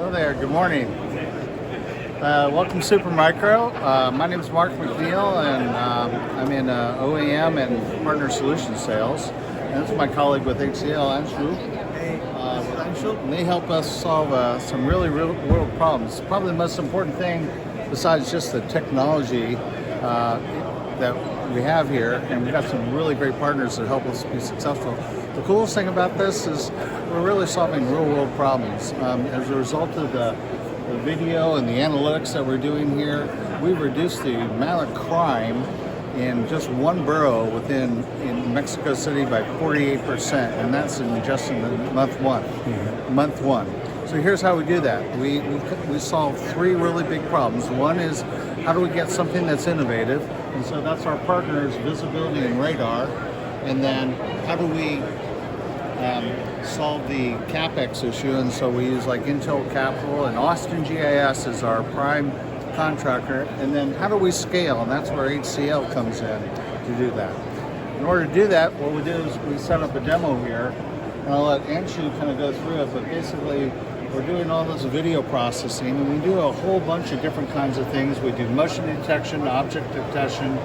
Hello there, good morning. Welcome Supermicro. My name is Mark McNeil and I'm in OEM and Partner Solution Sales. And this is my colleague with HCL, Anshu. Hey, Anshu. And they help us solve some really real world problems. Probably the most important thing besides just the technology that we have here, and we've got some really great partners that help us be successful. The coolest thing about this is we're really solving real world problems. As a result of the video and the analytics that we're doing here, we've reduced the amount of crime in just one borough in Mexico City by 48%, and that's just in the month one. So here's how we do that. We solve three really big problems. One is, how do we get something that's innovative? And so that's our partners, visibility and radar. And then how do we solve the CapEx issue? And so we use like Intel Capital, and AustinGIS is our prime contractor. And then how do we scale? And that's where HCL comes in to do that. In order to do that, what we do is we set up a demo here, and I'll let Anshu kind of go through it, but basically we're doing all this video processing, and we do a whole bunch of different kinds of things. We do motion detection, object detection,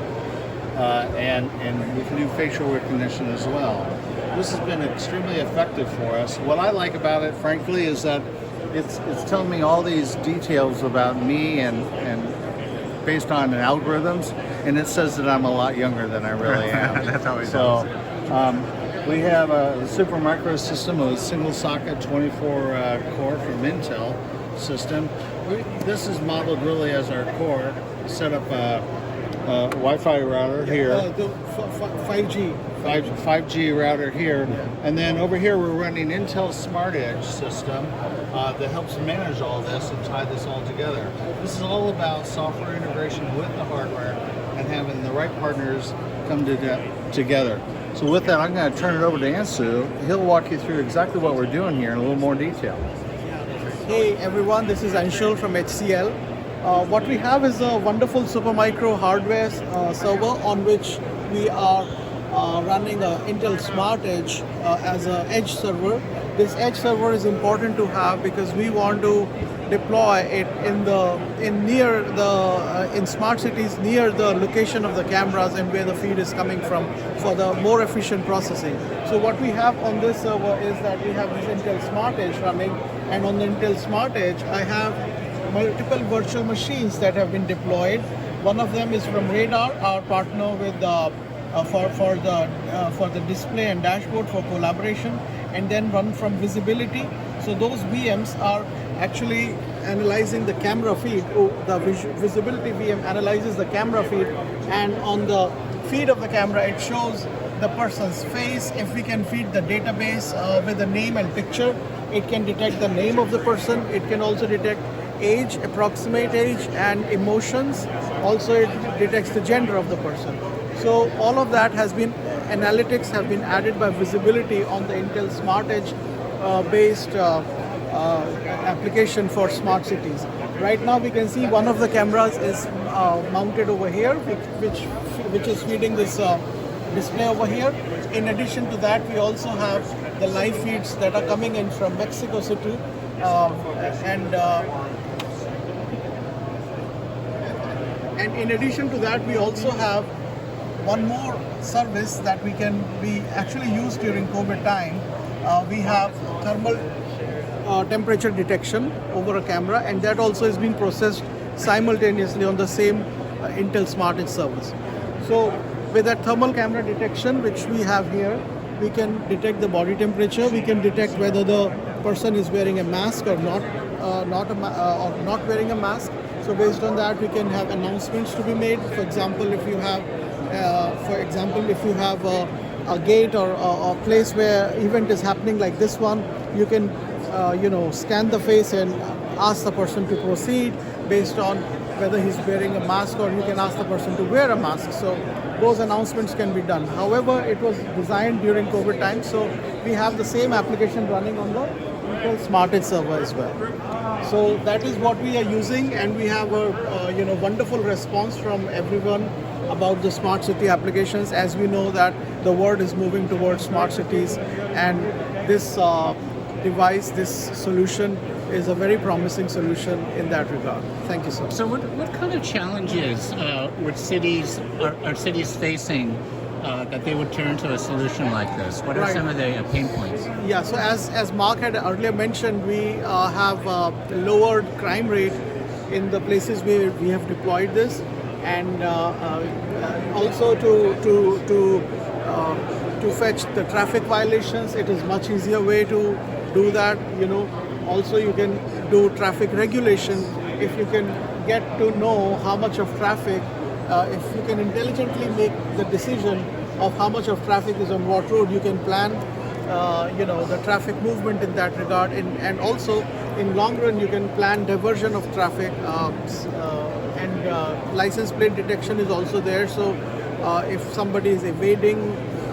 and we can do facial recognition as well. This has been extremely effective for us. What I like about it, frankly, is that it's telling me all these details about me and based on algorithms, and it says that I'm a lot younger than I really am. That's how it so, does. We have a Supermicro system with single socket 24 core from Intel system. This is modeled really as our core. Set up a Wi-Fi router here. The 5G. 5G router here. And then over here we're running Intel Smart Edge system that helps manage all this and tie this all together. This is all about software integration with the hardware and having the right partners come together. So with that, I'm going to turn it over to Ansu. He'll walk you through exactly what we're doing here in a little more detail. Hey everyone, this is Anshul from HCL. What we have is a wonderful Supermicro hardware server on which we are running an Intel Smart Edge as an edge server. This edge server is important to have because we want to deploy it in smart cities near the location of the cameras and where the feed is coming from for the more efficient processing. So what we have on this server is that we have this Intel Smart Edge running, and on the Intel Smart Edge I have multiple virtual machines that have been deployed. One of them is from Radar, our partner with for the display and dashboard for collaboration, and then one from Visibility. So those VMs are actually analyzing the camera feed. The Visibility VM analyzes the camera feed, and on the feed of the camera it shows the person's face. If we can feed the database with a name and picture, it can detect the name of the person. It can also detect age, approximate age, and emotions. Also it detects the gender of the person. So all of that analytics have been added by Visibility on the Intel Smart Edge based application for smart cities. Right now we can see one of the cameras is mounted over here, which is feeding this display over here. In addition to that, we also have the live feeds that are coming in from Mexico City, and in addition to that, we also have one more service that we actually use during COVID time. We have thermal temperature detection over a camera, and that also is being processed simultaneously on the same Intel Smart Edge service. So with that thermal camera detection which we have here, we can detect the body temperature. We can detect whether the person is wearing a mask or not wearing a mask. So based on that, we can have announcements to be made. For example, if you have a gate or a place where event is happening like this one, you can scan the face and ask the person to proceed based on whether he's wearing a mask, or you can ask the person to wear a mask. So those announcements can be done. However, it was designed during COVID time, so we have the same application running on the Intel Smart Edge server as well. So that is what we are using, and we have a wonderful response from everyone about the smart city applications. As we know that the world is moving towards smart cities, and this device, this solution is a very promising solution in that regard. Thank you, sir. So what kind of challenges would cities are cities facing that they would turn to a solution like this? What are Right. some of the pain points? Yeah, so as Mark had earlier mentioned, we have lowered crime rate in the places where we have deployed this, and also to fetch the traffic violations. It is much easier way to do that. Also you can do traffic regulation if you can get to know how much of traffic. If you can intelligently make the decision of how much of traffic is on what road, you can plan, the traffic movement in that regard, and also in long run you can plan diversion of traffic, and license plate detection is also there. So if somebody is evading,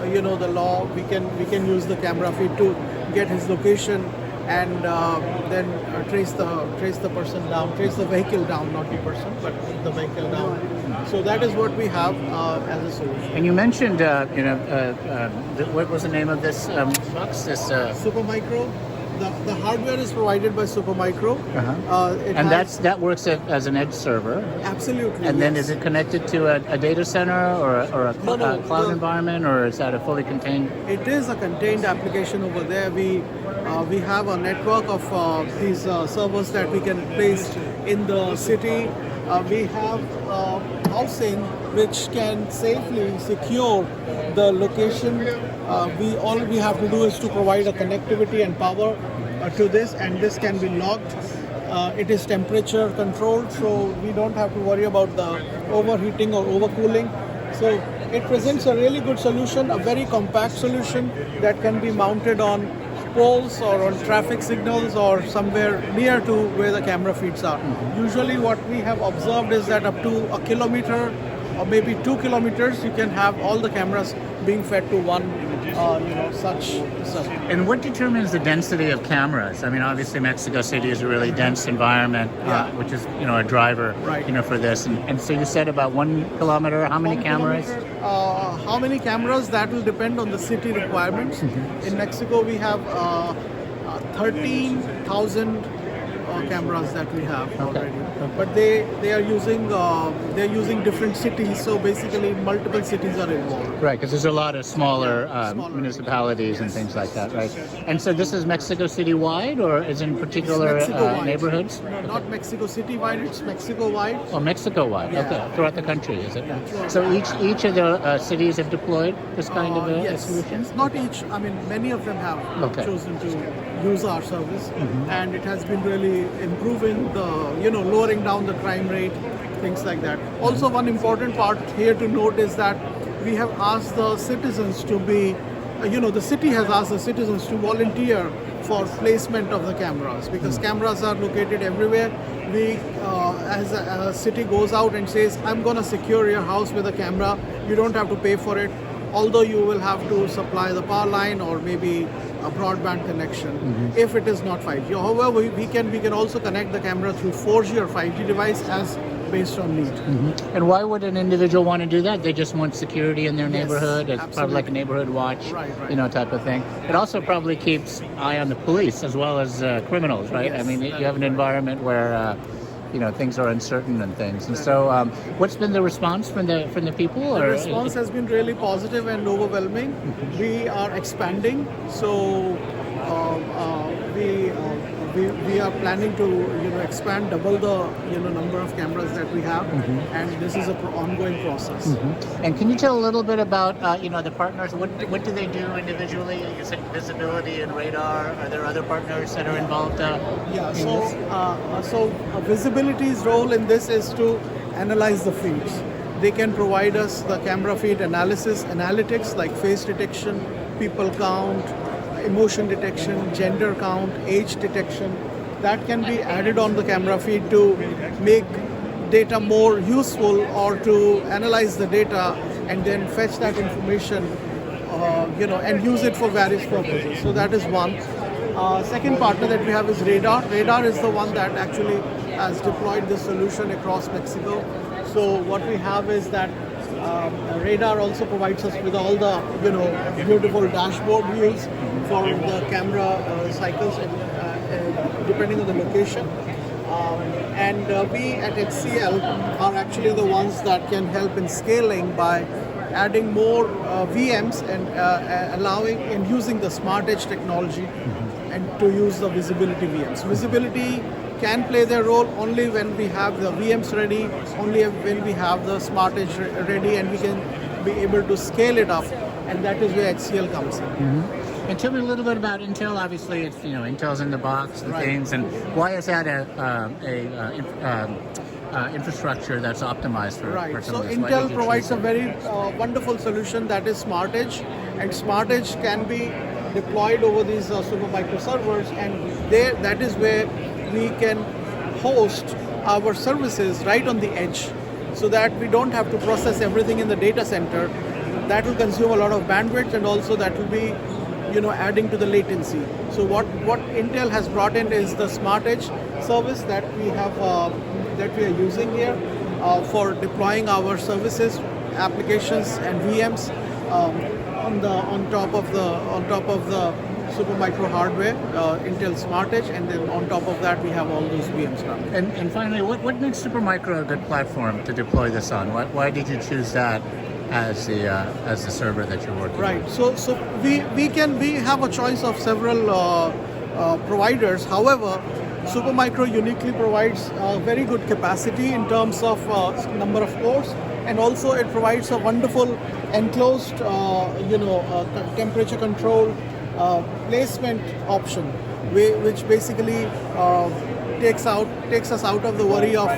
the law, we can use the camera feed to get his location, and then trace the person down, trace the vehicle down, not the person, but the vehicle down. So that is what we have as a solution. And you mentioned, what was the name of this box? This Supermicro, the hardware is provided by Supermicro. and that works as an edge server. Absolutely. And then yes. is it connected to a data center or a No, cloud environment, or is that a fully contained? It is a contained application over there. We have a network of these servers that we can place in the city. We have housing which can safely secure the location. All we have to do is to provide a connectivity and power to this, and this can be locked. It is temperature controlled, so we don't have to worry about the overheating or overcooling. So it presents a really good solution, a very compact solution that can be mounted on poles or on traffic signals or somewhere near to where the camera feeds are. Usually what we have observed is that up to a kilometer or maybe 2 kilometers you can have all the cameras being fed to one such. And what determines the density of cameras? I mean, obviously Mexico City is a really dense environment, Yeah. which is a driver, Right. For this. And so you said about 1 kilometer. How many 1 cameras? kilometer, how many cameras? That will depend on the city requirements. In Mexico, we have 13,000 cameras that we have already. But they are using different cities. So basically, multiple cities are involved. Right, because there's a lot of smaller Smaller. municipalities and things like that, right? And so this is Mexico City wide, or is in particular Mexico-wide. neighborhoods? No, not Mexico City wide. It's Mexico wide. Oh, Mexico wide. Yeah. Okay, throughout the country, is it? throughout So the each of the cities have deployed this kind of a Yes, solution. not each. I mean, many of them have Okay. chosen to use our service, and it has been really improving the, lowering down the crime rate, things like that. Also, one important part here to note is that we have asked the citizens to be, the city has asked the citizens to volunteer for placement of the cameras, because cameras are located everywhere. We, as a city goes out and says, I'm going to secure your house with a camera, you don't have to pay for it, although you will have to supply the power line or maybe a broadband connection if it is not 5G. However, we can also connect the camera through 4G or 5G device as based on need. And why would an individual want to do that? They just want security in their Yes, neighborhood. It's probably like a absolutely. neighborhood watch, Right. Type of thing. It also probably keeps eye on the police as well as criminals, right? I Yes, mean, you have an environment where things are uncertain and things. And so, what's been the response from the people? The response has been really positive and overwhelming. We are expanding, so we are planning to expand, double the number of cameras that we have, and this is an ongoing process. And can you tell a little bit about the partners? What do they do individually? You said visibility and radar. Are there other partners that are involved? Yeah, in so this? Visibility's role in this is to analyze the feeds. They can provide us the camera feed analytics like face detection, people count, emotion detection, gender count, age detection. That can be added on the camera feed to make data more useful, or to analyze the data and then fetch that information, and use it for various purposes. So that is one. Second partner that we have is Radar. Radar is the one that actually has deployed this solution across Mexico. So what we have is that Radar also provides us with all the beautiful dashboard views for the camera cycles depending on the location. And we at HCL are actually the ones that can help in scaling by adding more VMs and allowing and using the Smart Edge technology and to use the visibility VMs. Visibility can play their role only when we have the VMs ready, only when we have the Smart Edge ready, and we can be able to scale it up, and that is where HCL comes in. And tell me a little bit about Intel. Obviously, it's Intel's in the box and things, and why is that infrastructure that's optimized for Right. some So of this? Why Intel did you provides choose a it? very wonderful solution that is Smart Edge, and Smart Edge can be deployed over these Supermicro servers, and that is where we can host our services right on the edge, so that we don't have to process everything in the data center. That will consume a lot of bandwidth, and also that will be adding to the latency. So what Intel has brought in is the Smart Edge service that we have that we are using here for deploying our services, applications, and VMs on top of the Supermicro hardware, Intel Smart Edge, and then on top of that we have all those VMs now. And finally, what makes Supermicro a good platform to deploy this on? Why did you choose that as the server that you're working Right. with? So we have a choice of several providers. However, Supermicro uniquely provides very good capacity in terms of number of cores, and also it provides a wonderful enclosed, temperature control placement option, which basically takes us out of the worry of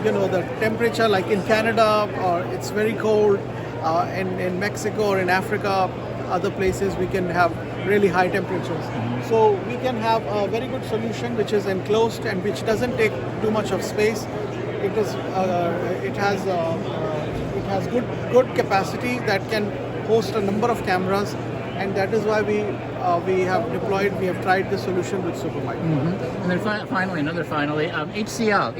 the temperature. Like in Canada, or it's very cold. In Mexico or in Africa, other places we can have really high temperatures. So we can have a very good solution which is enclosed and which doesn't take too much of space. It has good capacity that can host a number of cameras, and that is why we have tried the solution with Supermicro. And then finally, HCL.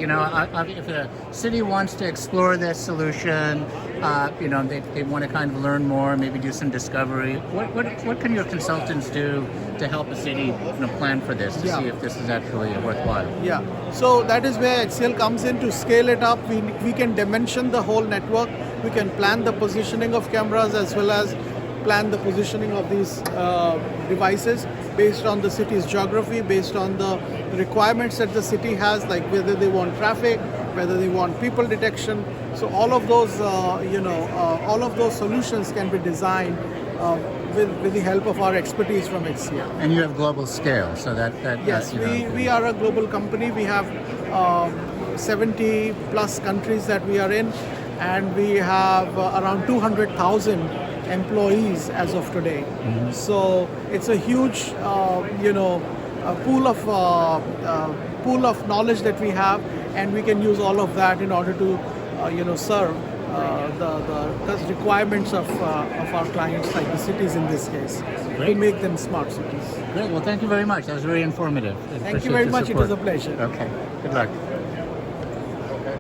If a city wants to explore this solution, they want to kind of learn more, maybe do some discovery. What can your consultants do to help a city plan for this to see if this is actually worthwhile? Yeah. So that is where HCL comes in to scale it up. We can dimension the whole network. We can plan the positioning of cameras as well as plan the positioning of these devices based on the city's geography, based on the requirements that the city has, like whether they want traffic, whether they want people detection. So all of those solutions can be designed with the help of our expertise from HCL. And you have global scale, so that Yes, we are a global company. We have 70 plus countries that we are in, and we have around 200,000 employees as of today. So it's a huge, pool of knowledge that we have, and we can use all of that in order to, serve the requirements of our clients, like the cities in this case, Great. to make them smart cities. Great. Well, thank you very much. That was very informative. Thank you very much. It was a pleasure. Okay. Good luck.